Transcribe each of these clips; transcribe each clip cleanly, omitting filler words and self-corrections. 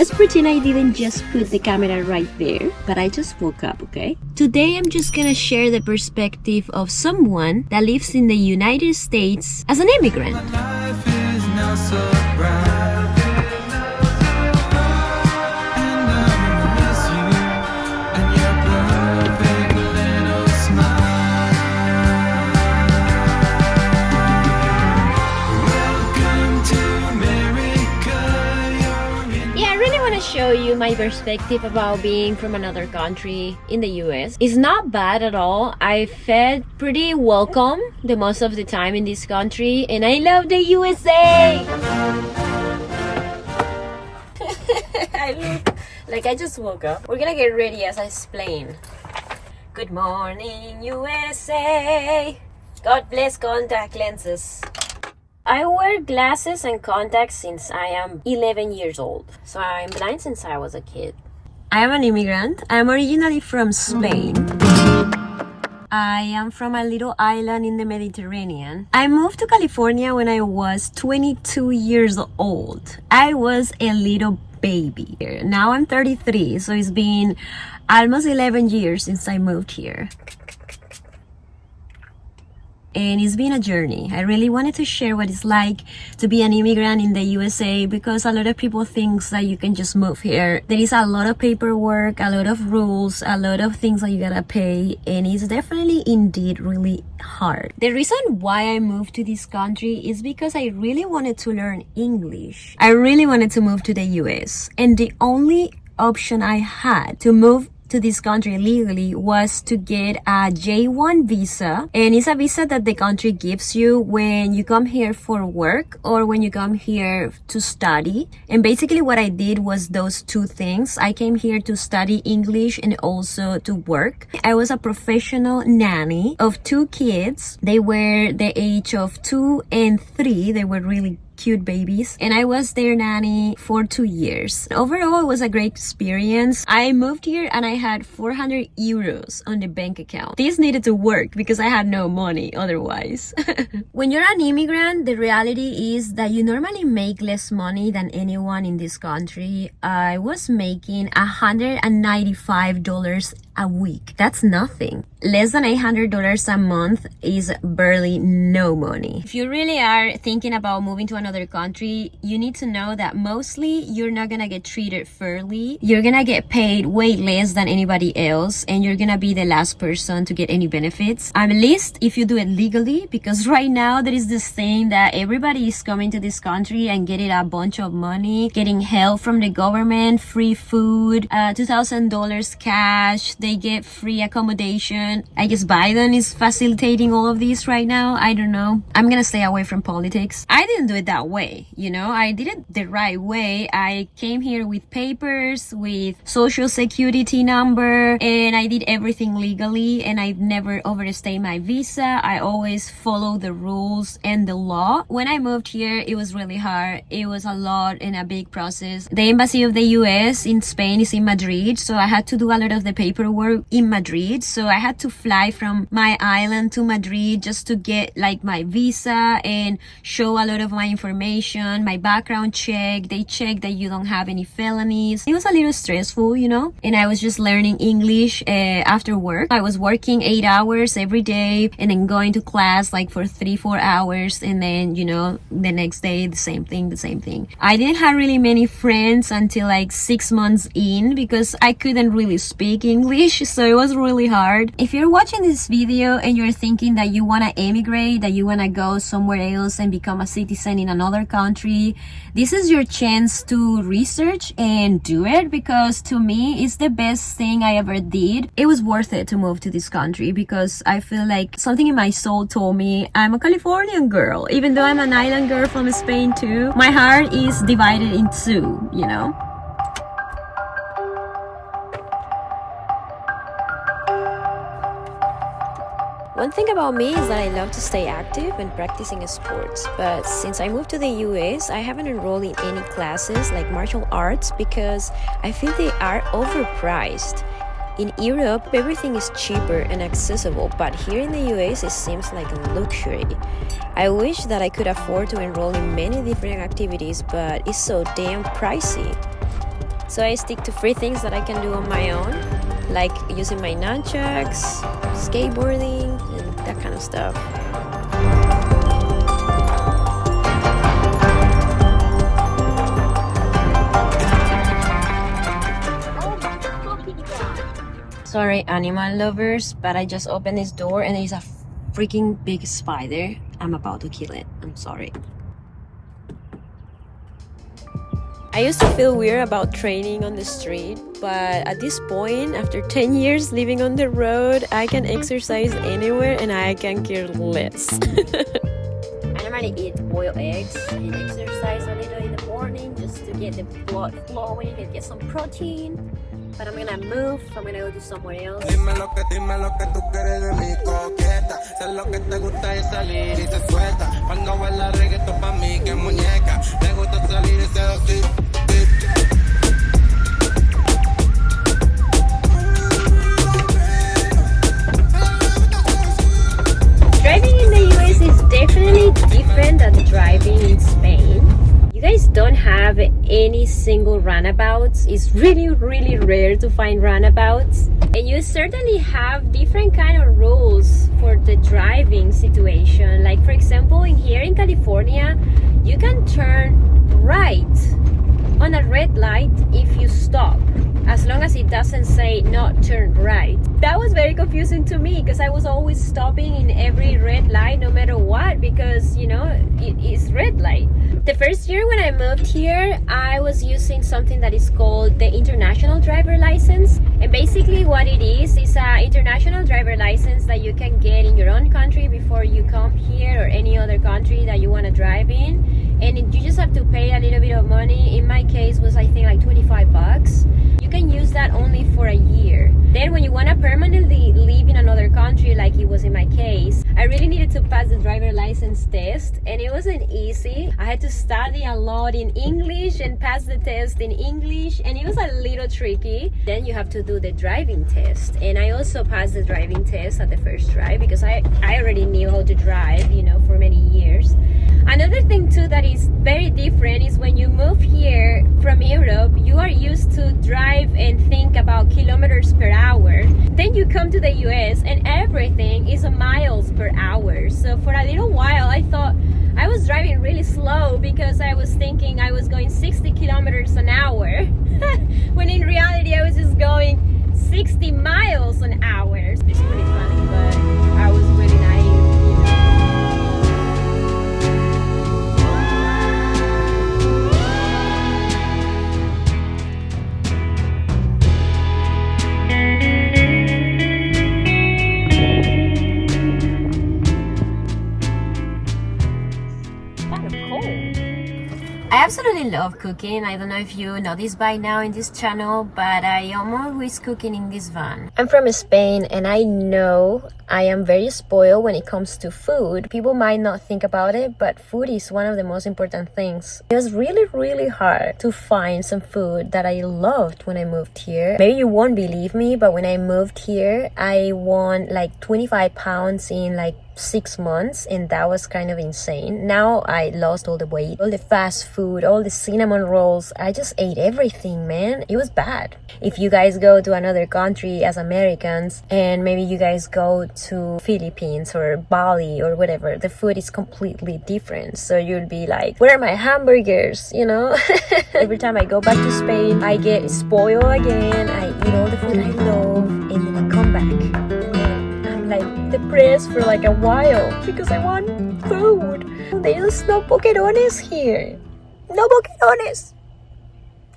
let's pretend I didn't just put the camera right there, but I just woke up, okay? Today I'm just gonna share the perspective of someone that lives in the United States as an immigrant. Life is now so bright. Show you my perspective about being from another country in the US. It's not bad at all. I felt pretty welcome the most of the time in this country, and I love the USA. I look like I just woke up. We're gonna get ready as I explain. Good morning, USA. God bless contact lenses. I wear glasses and contacts since I am 11 years old, so I'm blind since I was a kid. I am an immigrant. I'm originally from Spain. I am from a little island in the Mediterranean. I moved to California when I was 22 years old. I was a little baby. Now I'm 33, so it's been almost 11 years since I moved here. And it's been a journey. I really wanted to share what it's like to be an immigrant in the USA, because a lot of people think that you can just move here. There is a lot of paperwork, a lot of rules, a lot of things that you gotta pay, and it's definitely indeed really hard. The reason why I moved to this country is because I really wanted to learn English. I really wanted to move to the US, and the only option I had to move to this country legally was to get a J1 visa, and it's a visa that the country gives you when you come here for work or when you come here to study. And basically what I did was those two things. I came here to study English and also to work. I was a professional nanny of 2 kids. They were the age of 2 and 3. They were really cute babies, and I was their nanny for 2 years. Overall, it was a great experience. I moved here and I had 400 euros on the bank account. This needed to work because I had no money otherwise. When you're an immigrant, the reality is that you normally make less money than anyone in this country. I was making $195 a week. That's nothing. Less than $800 a month is barely no money. If you really are thinking about moving to another country, you need to know that mostly you're not gonna get treated fairly. You're gonna get paid way less than anybody else, and you're gonna be the last person to get any benefits. At least if you do it legally, because right now there is this thing that everybody is coming to this country and getting a bunch of money, getting help from the government, free food, $2,000 cash. They get free accommodation. I guess Biden is facilitating all of this right now. I don't know. I'm gonna stay away from politics. I didn't do it that way, you know. I did it the right way. I came here with papers, with social security number, and I did everything legally, and I've never overstayed my visa. I always follow the rules and the law. When I moved here, it was really hard. It was a lot and a big process. The embassy of the US in Spain is in Madrid, so I had to do a lot of the paperwork in Madrid. So I had to fly from my island to Madrid just to get like my visa and show a lot of my information, my background check. They check that you don't have any felonies. It was a little stressful, you know, and I was just learning English after work. I was working 8 hours every day and then going to class like for 3-4 hours, and then, you know, the next day the same thing. I didn't have really many friends until like 6 months in because I couldn't really speak English, so it was really hard. If you're watching this video and you're thinking that you want to emigrate, that you want to go somewhere else and become a citizen in another country, this is your chance to research and do it, because to me it's the best thing I ever did. It was worth it to move to this country because I feel like something in my soul told me I'm a Californian girl. Even though I'm an island girl from Spain too, my heart is divided in two, you know. One thing about me is that I love to stay active and practicing sports, but since I moved to the US, I haven't enrolled in any classes like martial arts because I feel they are overpriced. In Europe, everything is cheaper and accessible, but here in the US, it seems like a luxury. I wish that I could afford to enroll in many different activities, but it's so damn pricey. So I stick to free things that I can do on my own, like using my nunchucks, skateboarding, and that kind of stuff. Sorry, animal lovers, but I just opened this door and there's a freaking big spider. I'm about to kill it. I'm sorry. I used to feel weird about training on the street, but at this point, after 10 years living on the road, I can exercise anywhere and I can care less. I normally eat boiled eggs and exercise a little in the morning just to get the blood flowing and get some protein. But I'm gonna move, so I'm gonna go to somewhere else. Dime lo que tú quieres de mi coqueta. Sé lo que te gusta es salir y se suelta. Cuando baila reggaetón pa' mí que muñeca. Le gusta salir y seducir. Driving in the US is definitely different than driving in Spain. You guys don't have any single runabouts. It's really rare to find runabouts, and you certainly have different kind of rules for the driving situation. Like for example, here in California, you can turn right on a red light if you stop, as long as it doesn't say not turn right. That was very confusing to me because I was always stopping in every red light no matter what, because you know it is red light. The first year when I moved here, I was using something that is called the international driver license, and basically what it is an international driver license that you can get in your own country before you come here or any other country that you want to drive in, and you just have to pay a little bit of money. In my case was I think like 25 bucks. You can use that only for a year. Then when you want to permanently live in another country, like it was in my case, I really needed to pass the driver license test, and it wasn't easy. I had to study a lot in English and pass the test in English, and it was a little tricky. Then you have to do the driving test, and I also passed the driving test at the first try because I already knew how to drive, you know, for many years. Another thing too that is very different is when you move here from Europe, you are used to drive and think about kilometers per hour. Then you come to the US and everything is miles per hour. So for a little while I thought I was driving really slow because I was thinking I was going 60 kilometers an hour when in reality I was just going 60 miles an hour. It's pretty funny, but I was really naive, you know. I absolutely love cooking. I don't know if you know this by now in this channel, but I am always cooking in this van. I'm from Spain and I know I am very spoiled when it comes to food. People might not think about it, but food is one of the most important things. It was really hard to find some food that I loved when I moved here. Maybe you won't believe me, but when I moved here, I won like 25 pounds in like 6 months, and that was kind of insane. Now I lost all the weight, all the fast food, all the cinnamon rolls. I just ate everything, man. It was bad. If you guys go to another country as Americans, and maybe you guys go to Philippines or Bali or whatever, the food is completely different. So you'll be like, where are my hamburgers, you know? Every time I go back to Spain, I get spoiled again. I eat all the food I love, and then I come back like depressed for like a while because I want food. There's no boquerones here. No boquerones.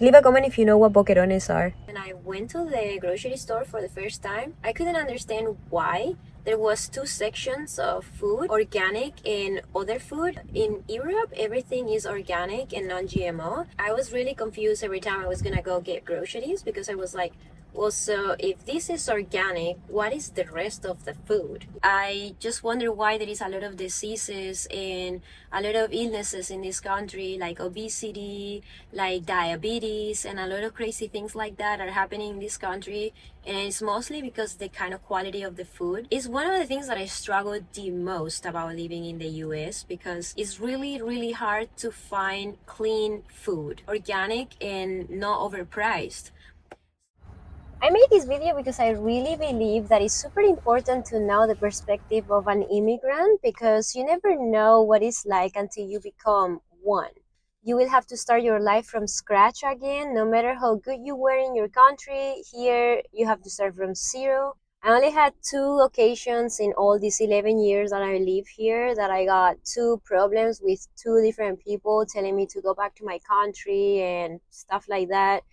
Leave a comment if you know what boquerones are. When I went to the grocery store for the first time, I couldn't understand why there was 2 sections of food, organic and other food. In Europe, everything is organic and non-GMO. I was really confused every time I was gonna go get groceries because I was like, well, so if this is organic, what is the rest of the food? I just wonder why there is a lot of diseases and a lot of illnesses in this country, like obesity, like diabetes, and a lot of crazy things like that are happening in this country. And it's mostly because the kind of quality of the food is one of the things that I struggled the most about living in the US because it's really, really hard to find clean food, organic and not overpriced. I made this video because I really believe that it's super important to know the perspective of an immigrant because you never know what it's like until you become one. You will have to start your life from scratch again, no matter how good you were in your country. Here, you have to start from zero. I only had 2 occasions in all these 11 years that I live here that I got 2 problems with 2 different people telling me to go back to my country and stuff like that.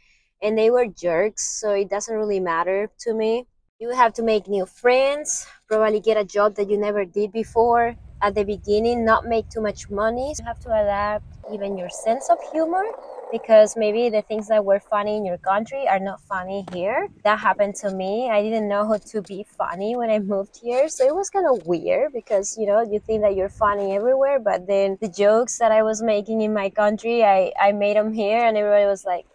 And they were jerks, so it doesn't really matter to me. You have to make new friends, probably get a job that you never did before. At the beginning, not make too much money. You have to adapt even your sense of humor because maybe the things that were funny in your country are not funny here. That happened to me. I didn't know how to be funny when I moved here, so it was kind of weird because, you think that you're funny everywhere, but then the jokes that I was making in my country, I made them here and everybody was like,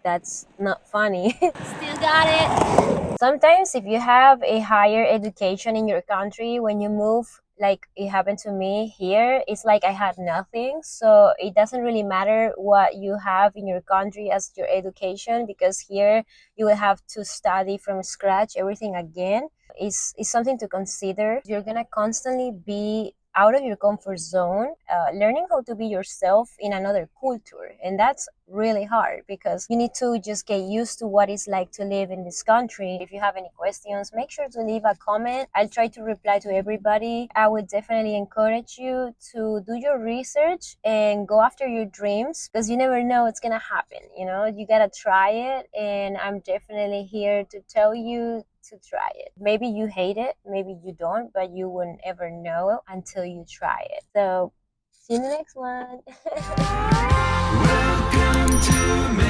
that's not funny. Still got it. Sometimes if you have a higher education in your country, when you move, like it happened to me here, it's like I had nothing. So it doesn't really matter what you have in your country as your education, because here you will have to study from scratch everything again. It's something to consider. You're gonna constantly be out of your comfort zone, learning how to be yourself in another culture. And that's really hard because you need to just get used to what it's like to live in this country. If you have any questions, make sure to leave a comment. I'll try to reply to everybody. I would definitely encourage you to do your research and go after your dreams because you never know what's gonna happen. You gotta try it, and I'm definitely here to tell you to try it. Maybe you hate it, maybe you don't, but you wouldn't ever know until you try it. So see you in the next one. Welcome to